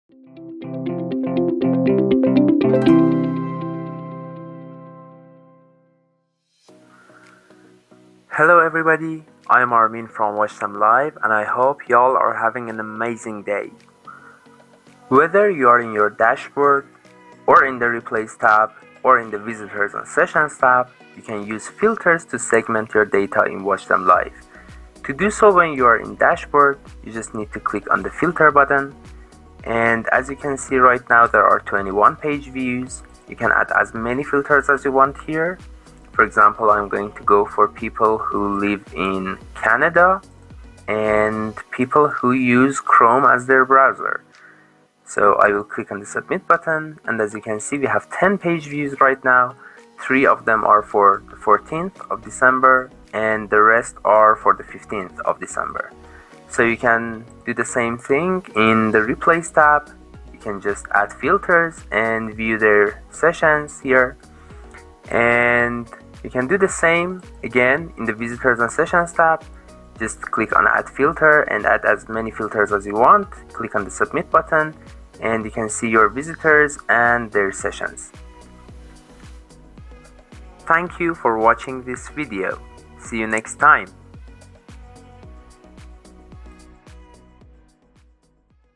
Hello everybody, I'm Armin from WatchThemLive and I hope y'all are having an amazing day. Whether you are in your dashboard or in the Replays tab or in the Visitors and Sessions tab, you can use filters to segment your data in WatchThemLive. To do so when you are in dashboard, you just need to click on the filter button, and as you can see right now there are 21 page views. You can add as many filters as you want here. For example, I'm going to go for people who live in Canada and people who use Chrome as their browser. So I will click on the submit button, and as you can see we have 10 page views right now. 3 of them are for the 14th of December and the rest are for the 15th of December. So you can do the same thing in the Replays tab. You can just add filters and view their sessions here, and you can do the same again in the Visitors and Sessions tab. Just click on add filter and add as many filters as you want. Click on the submit button and you can see your visitors and their sessions. Thank you for watching this video. See you next time.